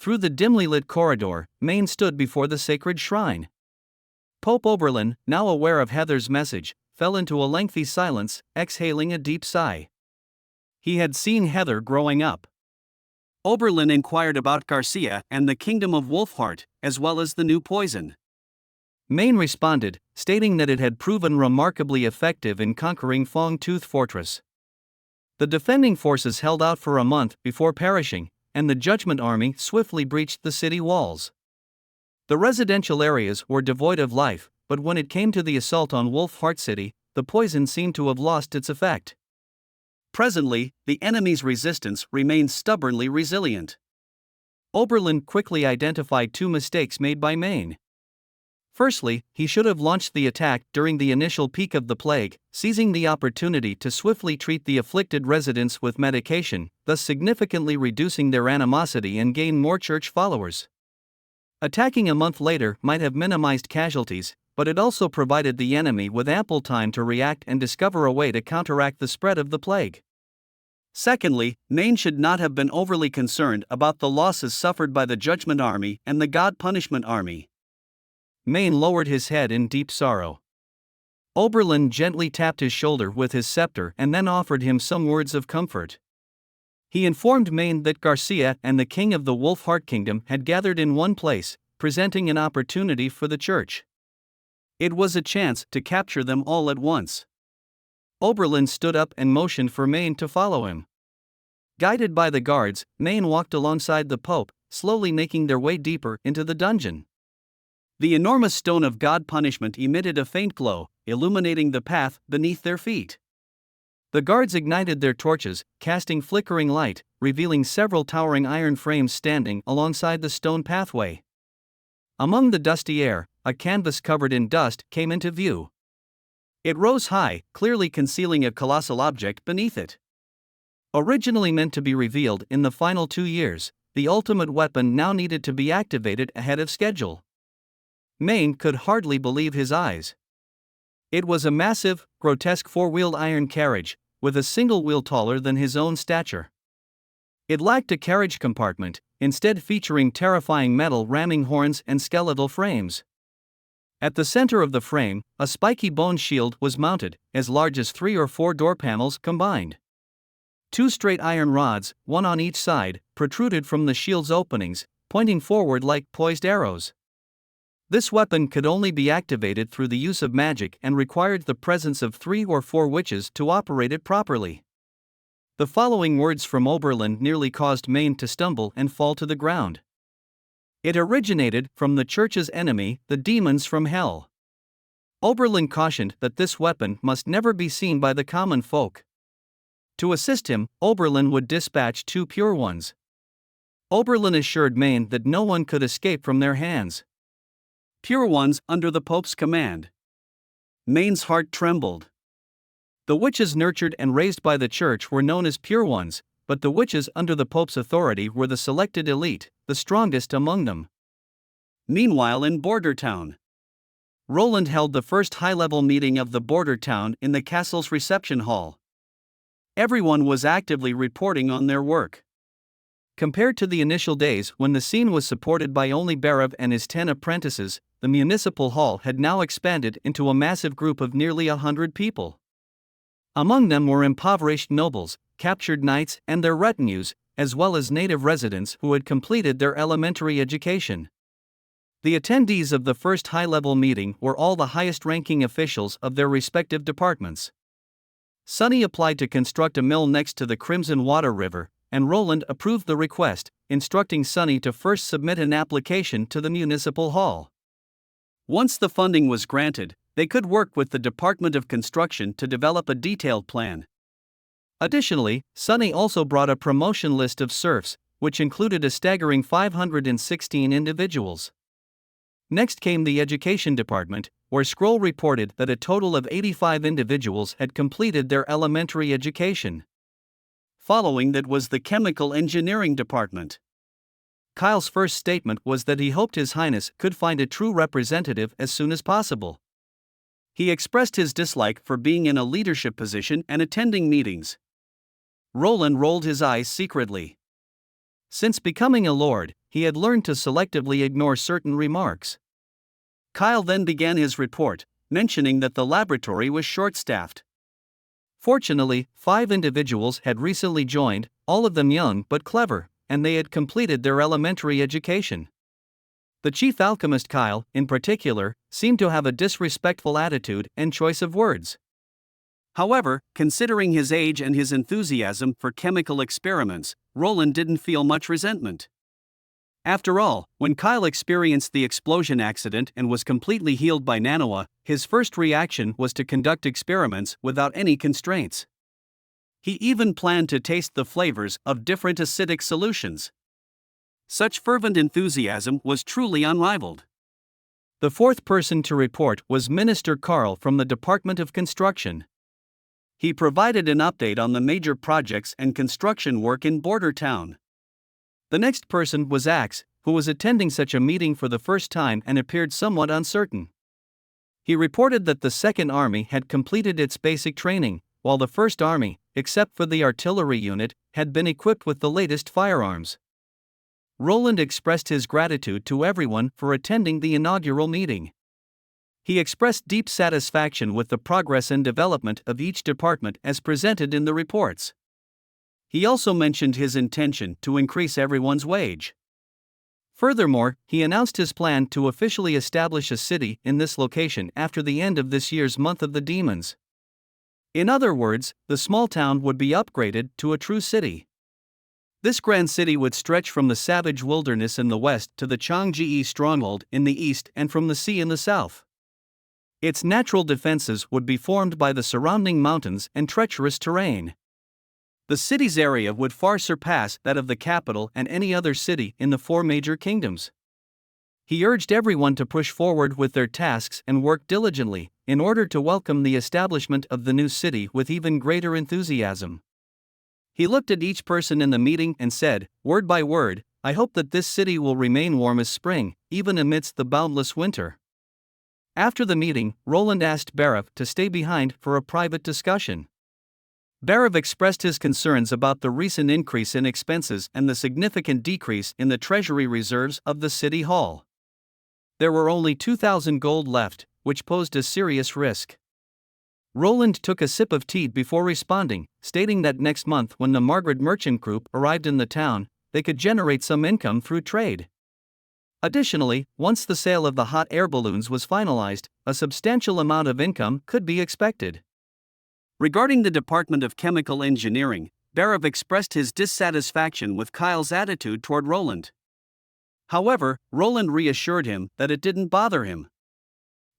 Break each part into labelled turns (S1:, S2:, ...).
S1: Through the dimly lit corridor, Maine stood before the sacred shrine. Pope Oberlin, now aware of Heather's message, fell into a lengthy silence, exhaling a deep sigh. He had seen Heather growing up. Oberlin inquired about Garcia and the kingdom of Wolfheart, as well as the new poison. Maine responded, stating that it had proven remarkably effective in conquering Fong-Tooth Fortress. The defending forces held out for a month before perishing, and the Judgment Army swiftly breached the city walls. The residential areas were devoid of life, but when it came to the assault on Wolfheart City, the poison seemed to have lost its effect. Presently, the enemy's resistance remained stubbornly resilient. Oberlin quickly identified two mistakes made by Maine. Firstly, he should have launched the attack during the initial peak of the plague, seizing the opportunity to swiftly treat the afflicted residents with medication, thus significantly reducing their animosity and gain more church followers. Attacking a month later might have minimized casualties, but it also provided the enemy with ample time to react and discover a way to counteract the spread of the plague. Secondly, Maine should not have been overly concerned about the losses suffered by the Judgment Army and the God Punishment Army. Maine lowered his head in deep sorrow. Oberlin gently tapped his shoulder with his scepter and then offered him some words of comfort. He informed Maine that Garcia and the king of the Wolfheart Kingdom had gathered in one place, presenting an opportunity for the church. It was a chance to capture them all at once. Oberlin stood up and motioned for Maine to follow him. Guided by the guards, Maine walked alongside the Pope, slowly making their way deeper into the dungeon. The enormous stone of God Punishment emitted a faint glow, illuminating the path beneath their feet. The guards ignited their torches, casting flickering light, revealing several towering iron frames standing alongside the stone pathway. Among the dusty air, a canvas covered in dust came into view. It rose high, clearly concealing a colossal object beneath it. Originally meant to be revealed in the final 2 years, the ultimate weapon now needed to be activated ahead of schedule. Maine could hardly believe his eyes. It was a massive, grotesque four-wheeled iron carriage, with a single wheel taller than his own stature. It lacked a carriage compartment, instead featuring terrifying metal ramming horns and skeletal frames. At the center of the frame, a spiky bone shield was mounted, as large as 3 or 4 door panels combined. 2 straight iron rods, one on each side, protruded from the shield's openings, pointing forward like poised arrows. This weapon could only be activated through the use of magic and required the presence of 3 or 4 witches to operate it properly. The following words from Oberlin nearly caused Maine to stumble and fall to the ground. It originated from the church's enemy, the demons from hell. Oberlin cautioned that this weapon must never be seen by the common folk. To assist him, Oberlin would dispatch 2 pure ones. Oberlin assured Maine that no one could escape from their hands. Pure ones under the Pope's command. Maine's heart trembled. The witches nurtured and raised by the church were known as pure ones, but the witches under the Pope's authority were the selected elite, the strongest among them. Meanwhile, in Border Town, Roland held the first high-level meeting of the Border Town in the castle's reception hall. Everyone was actively reporting on their work. Compared to the initial days when the scene was supported by only Barav and his 10 apprentices, the municipal hall had now expanded into a massive group of nearly 100 people. Among them were impoverished nobles, captured knights and their retinues, as well as native residents who had completed their elementary education. The attendees of the first high-level meeting were all the highest-ranking officials of their respective departments. Sonny applied to construct a mill next to the Crimson Water River, and Roland approved the request, instructing Sonny to first submit an application to the municipal hall. Once the funding was granted, they could work with the Department of Construction to develop a detailed plan. Additionally, Sonny also brought a promotion list of serfs, which included a staggering 516 individuals. Next came the Education Department, where Scroll reported that a total of 85 individuals had completed their elementary education. Following that was the Chemical Engineering Department. Kyle's first statement was that he hoped His Highness could find a true representative as soon as possible. He expressed his dislike for being in a leadership position and attending meetings. Roland rolled his eyes secretly. Since becoming a lord, he had learned to selectively ignore certain remarks. Kyle then began his report, mentioning that the laboratory was short-staffed. Fortunately, 5 individuals had recently joined, all of them young but clever, and they had completed their elementary education. The chief alchemist Kyle, in particular, seemed to have a disrespectful attitude and choice of words. However, considering his age and his enthusiasm for chemical experiments, Roland didn't feel much resentment. After all, when Kyle experienced the explosion accident and was completely healed by Manhwa, his first reaction was to conduct experiments without any constraints. He even planned to taste the flavors of different acidic solutions. Such fervent enthusiasm was truly unrivaled. The fourth person to report was Minister Carl from the Department of Construction. He provided an update on the major projects and construction work in Border Town. The next person was Axe, who was attending such a meeting for the first time and appeared somewhat uncertain. He reported that the Second Army had completed its basic training, while the First Army, except for the artillery unit, had been equipped with the latest firearms. Roland expressed his gratitude to everyone for attending the inaugural meeting. He expressed deep satisfaction with the progress and development of each department as presented in the reports. He also mentioned his intention to increase everyone's wage. Furthermore, he announced his plan to officially establish a city in this location after the end of this year's Month of the Demons. In other words, the small town would be upgraded to a true city. This grand city would stretch from the savage wilderness in the west to the Changji stronghold in the east and from the sea in the south. Its natural defenses would be formed by the surrounding mountains and treacherous terrain. The city's area would far surpass that of the capital and any other city in the 4 major kingdoms. He urged everyone to push forward with their tasks and work diligently, in order to welcome the establishment of the new city with even greater enthusiasm. He looked at each person in the meeting and said, word by word, "I hope that this city will remain warm as spring, even amidst the boundless winter." After the meeting, Roland asked Barav to stay behind for a private discussion. Barav expressed his concerns about the recent increase in expenses and the significant decrease in the treasury reserves of the city hall. There were only 2,000 gold left, which posed a serious risk. Roland took a sip of tea before responding, stating that next month when the Margaret merchant group arrived in the town, they could generate some income through trade. Additionally, once the sale of the hot air balloons was finalized, a substantial amount of income could be expected. Regarding the Department of Chemical Engineering, Barav expressed his dissatisfaction with Kyle's attitude toward Roland. However, Roland reassured him that it didn't bother him.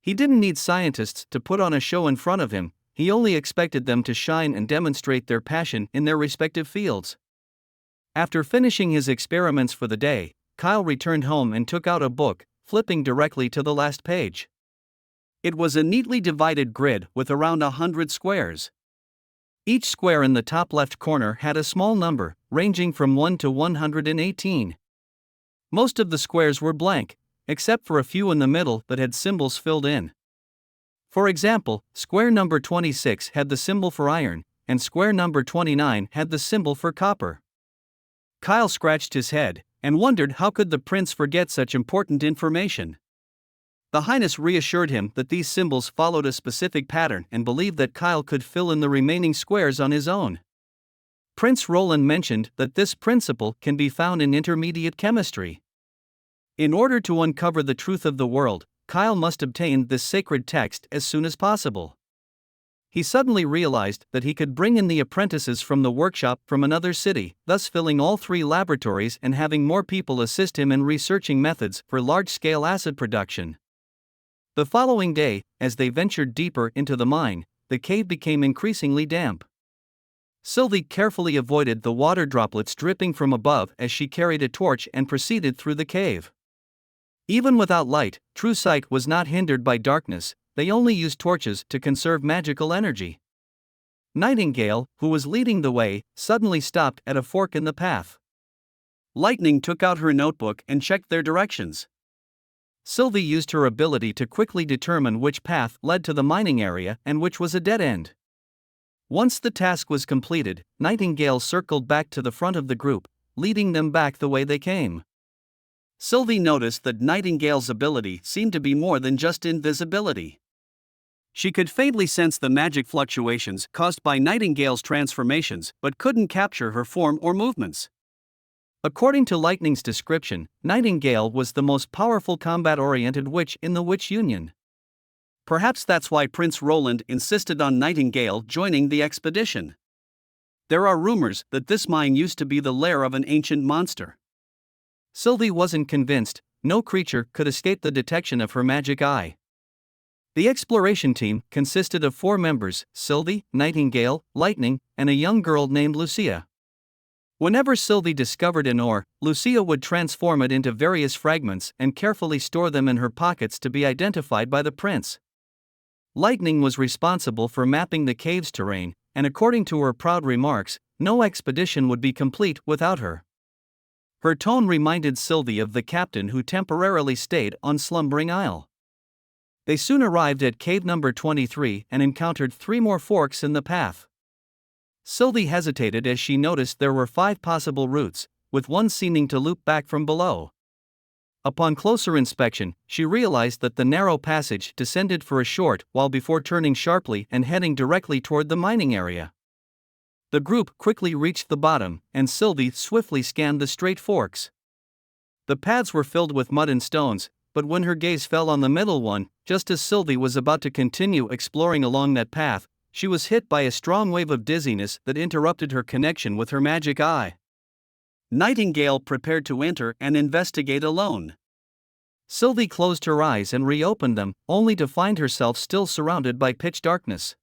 S1: He didn't need scientists to put on a show in front of him, he only expected them to shine and demonstrate their passion in their respective fields. After finishing his experiments for the day, Kyle returned home and took out a book, flipping directly to the last page. It was a neatly divided grid with around 100 squares. Each square in the top left corner had a small number, ranging from 1 to 118. Most of the squares were blank, except for a few in the middle that had symbols filled in. For example, square number 26 had the symbol for iron, and square number 29 had the symbol for copper. Kyle scratched his head, and wondered how could the prince forget such important information. The Highness reassured him that these symbols followed a specific pattern and believed that Kyle could fill in the remaining squares on his own. Prince Roland mentioned that this principle can be found in intermediate chemistry. In order to uncover the truth of the world, Kyle must obtain this sacred text as soon as possible. He suddenly realized that he could bring in the apprentices from the workshop from another city, thus filling all 3 laboratories and having more people assist him in researching methods for large-scale acid production. The following day, as they ventured deeper into the mine, the cave became increasingly damp. Sylvie carefully avoided the water droplets dripping from above as she carried a torch and proceeded through the cave. Even without light, true sight was not hindered by darkness, they only used torches to conserve magical energy. Nightingale, who was leading the way, suddenly stopped at a fork in the path. Lightning took out her notebook and checked their directions. Sylvie used her ability to quickly determine which path led to the mining area and which was a dead end. Once the task was completed, Nightingale circled back to the front of the group, leading them back the way they came. Sylvie noticed that Nightingale's ability seemed to be more than just invisibility. She could faintly sense the magic fluctuations caused by Nightingale's transformations but couldn't capture her form or movements. According to Lightning's description, Nightingale was the most powerful combat-oriented witch in the Witch Union. Perhaps that's why Prince Roland insisted on Nightingale joining the expedition. There are rumors that this mine used to be the lair of an ancient monster. Sylvie wasn't convinced. No creature could escape the detection of her magic eye. The exploration team consisted of 4 members: Sylvie, Nightingale, Lightning, and a young girl named Lucia. Whenever Sylvie discovered an ore, Lucia would transform it into various fragments and carefully store them in her pockets to be identified by the prince. Lightning was responsible for mapping the cave's terrain, and according to her proud remarks, no expedition would be complete without her. Her tone reminded Sylvie of the captain who temporarily stayed on Slumbering Isle. They soon arrived at cave number 23 and encountered 3 more forks in the path. Sylvie hesitated as she noticed there were 5 possible routes, with one seeming to loop back from below. Upon closer inspection, she realized that the narrow passage descended for a short while before turning sharply and heading directly toward the mining area. The group quickly reached the bottom, and Sylvie swiftly scanned the straight forks. The paths were filled with mud and stones, but when her gaze fell on the middle one, just as Sylvie was about to continue exploring along that path, she was hit by a strong wave of dizziness that interrupted her connection with her magic eye. Nightingale prepared to enter and investigate alone. Sylvie closed her eyes and reopened them, only to find herself still surrounded by pitch darkness.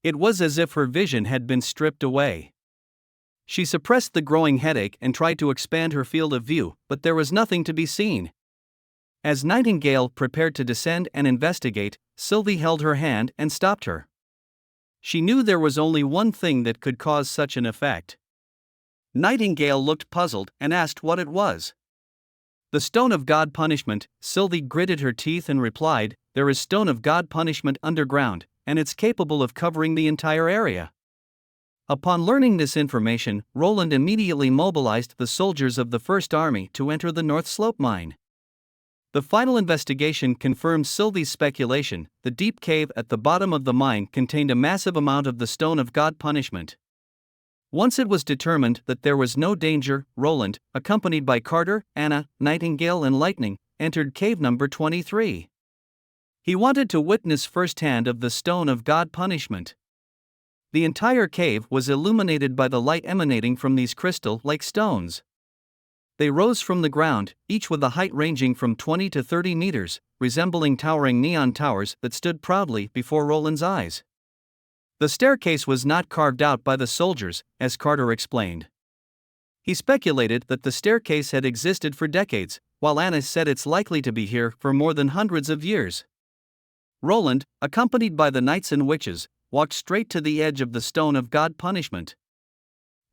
S1: It was as if her vision had been stripped away. She suppressed the growing headache and tried to expand her field of view, but there was nothing to be seen. As Nightingale prepared to descend and investigate, Sylvie held her hand and stopped her. She knew there was only one thing that could cause such an effect. Nightingale looked puzzled and asked what it was. The Stone of God Punishment. Sylvie gritted her teeth and replied, "There is Stone of God Punishment underground, and it's capable of covering the entire area." Upon learning this information, Roland immediately mobilized the soldiers of the First Army to enter the North Slope mine. The final investigation confirmed Sylvie's speculation. The deep cave at the bottom of the mine contained a massive amount of the Stone of God Punishment. Once it was determined that there was no danger, Roland, accompanied by Carter, Anna, Nightingale and Lightning, entered cave number 23. He wanted to witness firsthand of the Stone of God Punishment. The entire cave was illuminated by the light emanating from these crystal-like stones. They rose from the ground, each with a height ranging from 20 to 30 meters, resembling towering neon towers that stood proudly before Roland's eyes. The staircase was not carved out by the soldiers, as Carter explained. He speculated that the staircase had existed for decades, while Anna said it's likely to be here for more than hundreds of years. Roland, accompanied by the knights and witches, walked straight to the edge of the Stone of God Punishment.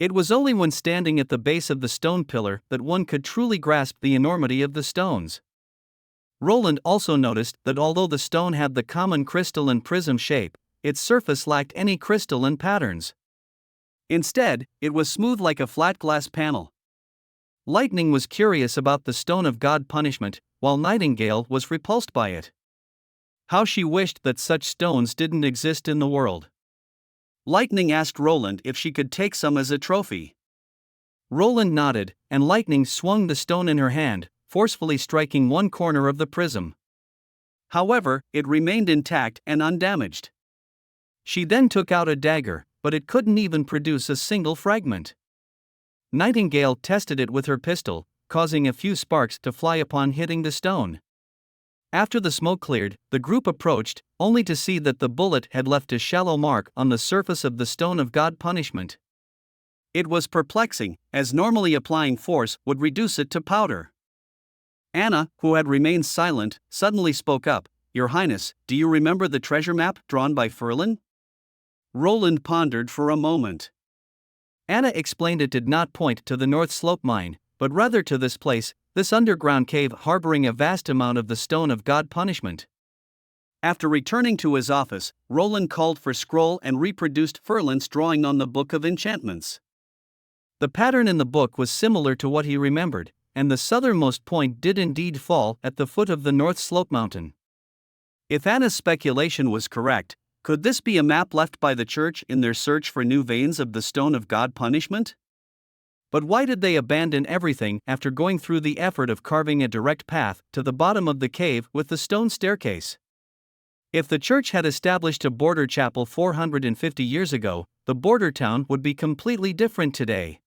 S1: It was only when standing at the base of the stone pillar that one could truly grasp the enormity of the stones. Roland also noticed that although the stone had the common crystal and prism shape, its surface lacked any crystalline patterns. Instead, it was smooth like a flat glass panel. Lightning was curious about the Stone of God Punishment, while Nightingale was repulsed by it. How she wished that such stones didn't exist in the world. Lightning asked Roland if she could take some as a trophy. Roland nodded, and Lightning swung the stone in her hand, forcefully striking one corner of the prism. However, it remained intact and undamaged. She then took out a dagger, but it couldn't even produce a single fragment. Nightingale tested it with her pistol, causing a few sparks to fly upon hitting the stone. After the smoke cleared, the group approached, only to see that the bullet had left a shallow mark on the surface of the Stone of God Punishment. It was perplexing, as normally applying force would reduce it to powder. Anna, who had remained silent, suddenly spoke up, "Your Highness, do you remember the treasure map drawn by Ferlin?" Roland pondered for a moment. Anna explained it did not point to the North Slope mine, but rather to this place, this underground cave harboring a vast amount of the Stone of God Punishment. After returning to his office, Roland called for scroll and reproduced Ferlin's drawing on the Book of Enchantments. The pattern in the book was similar to what he remembered, and the southernmost point did indeed fall at the foot of the North Slope Mountain. If Anna's speculation was correct, could this be a map left by the church in their search for new veins of the Stone of God punishment? But why did they abandon everything after going through the effort of carving a direct path to the bottom of the cave with the stone staircase? If the church had established a border chapel 450 years ago, the border town would be completely different today.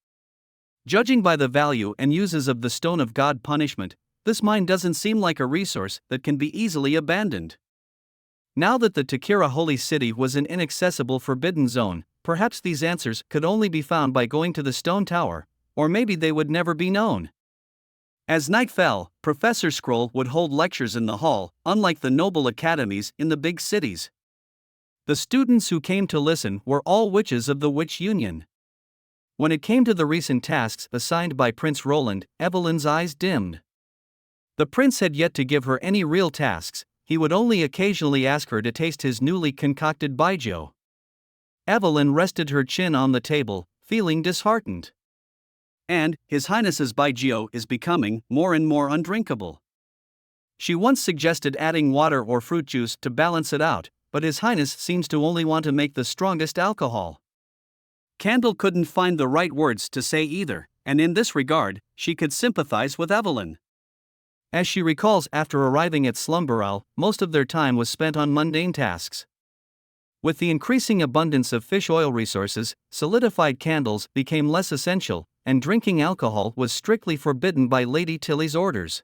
S1: Judging by the value and uses of the Stone of God punishment, this mine doesn't seem like a resource that can be easily abandoned. Now that the Takira Holy City was an inaccessible forbidden zone, perhaps these answers could only be found by going to the stone tower, or maybe they would never be known. As night fell, Professor Scroll would hold lectures in the hall, unlike the noble academies in the big cities. The students who came to listen were all witches of the Witch Union. When it came to the recent tasks assigned by Prince Roland, Evelyn's eyes dimmed. The prince had yet to give her any real tasks, he would only occasionally ask her to taste his newly concocted baijiu. Evelyn rested her chin on the table, feeling disheartened. And, His Highness's baijiu is becoming more and more undrinkable. She once suggested adding water or fruit juice to balance it out, but His Highness seems to only want to make the strongest alcohol. Candle couldn't find the right words to say either, and in this regard, she could sympathize with Evelyn. As she recalls, after arriving at Slumber Isle, most of their time was spent on mundane tasks. With the increasing abundance of fish oil resources, solidified candles became less essential, and drinking alcohol was strictly forbidden by Lady Tilly's orders.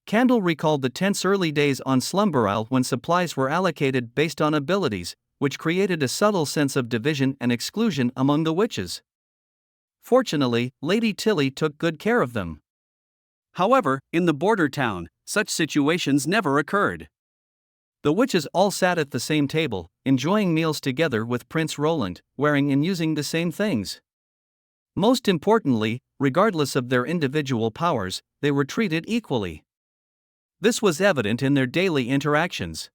S1: Candle recalled the tense early days on Slumber Isle when supplies were allocated based on abilities, which created a subtle sense of division and exclusion among the witches. Fortunately, Lady Tilly took good care of them. However, in the border town, such situations never occurred. The witches all sat at the same table, enjoying meals together with Prince Roland, wearing and using the same things. Most importantly, regardless of their individual powers, they were treated equally. This was evident in their daily interactions.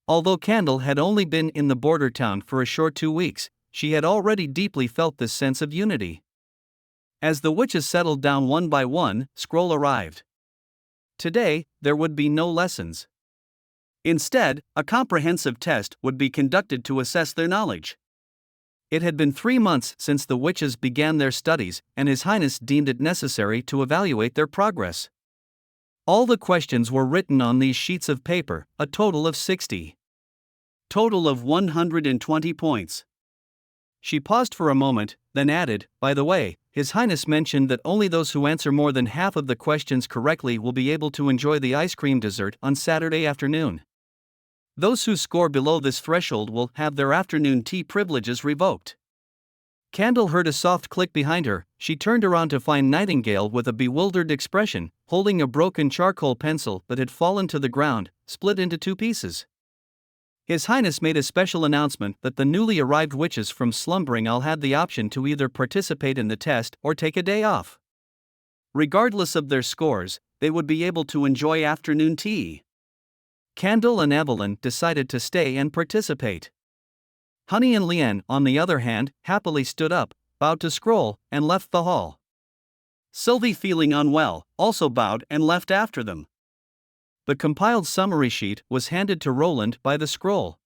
S1: Although Candle had only been in the border town for a short 2 weeks, she had already deeply felt this sense of unity. As the witches settled down one by one, Scroll arrived. Today, there would be no lessons. Instead, a comprehensive test would be conducted to assess their knowledge. It had been 3 months since the witches began their studies, and His Highness deemed it necessary to evaluate their progress. All the questions were written on these sheets of paper, a total of 60. Total of 120 points. She paused for a moment, then added, "By the way, His Highness mentioned that only those who answer more than half of the questions correctly will be able to enjoy the ice cream dessert on Saturday afternoon. Those who score below this threshold will have their afternoon tea privileges revoked." Candle heard a soft click behind her. She turned around to find Nightingale with a bewildered expression, holding a broken charcoal pencil that had fallen to the ground, split into 2 pieces. His Highness made a special announcement that the newly arrived witches from Slumbering Isle had the option to either participate in the test or take a day off. Regardless of their scores, they would be able to enjoy afternoon tea. Candle and Evelyn decided to stay and participate. Honey and Lien, on the other hand, happily stood up, bowed to Scroll, and left the hall. Sylvie, feeling unwell, also bowed and left after them. The compiled summary sheet was handed to Roland by the Scroll.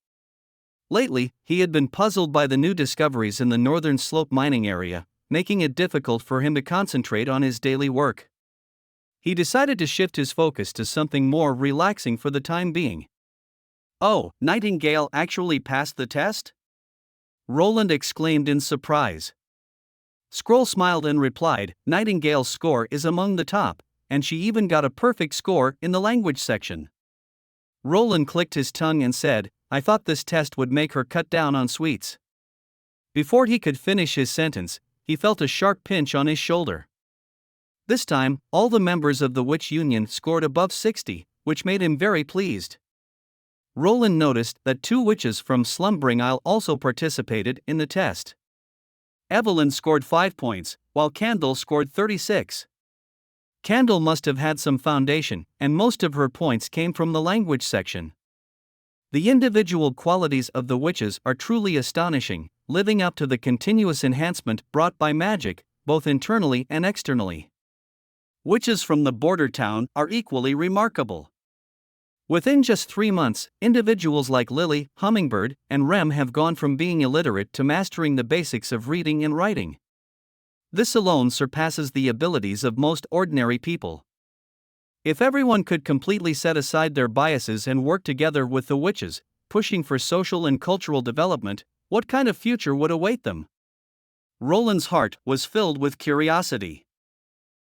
S1: Lately, he had been puzzled by the new discoveries in the Northern Slope mining area, making it difficult for him to concentrate on his daily work. He decided to shift his focus to something more relaxing for the time being. "Oh, Nightingale actually passed the test?" Roland exclaimed in surprise. Scroll smiled and replied, "Nightingale's score is among the top, and she even got a perfect score in the language section." Roland clicked his tongue and said, "I thought this test would make her cut down on sweets." Before he could finish his sentence, he felt a sharp pinch on his shoulder. This time, all the members of the Witch Union scored above 60, which made him very pleased. Roland noticed that 2 witches from Slumbering Isle also participated in the test. Evelyn scored 5 points, while Candle scored 36. Candle must have had some foundation, and most of her points came from the language section. The individual qualities of the witches are truly astonishing, living up to the continuous enhancement brought by magic, both internally and externally. Witches from the border town are equally remarkable. Within just 3 months, individuals like Lily, Hummingbird, and Rem have gone from being illiterate to mastering the basics of reading and writing. This alone surpasses the abilities of most ordinary people. If everyone could completely set aside their biases and work together with the witches, pushing for social and cultural development, what kind of future would await them? Roland's heart was filled with curiosity.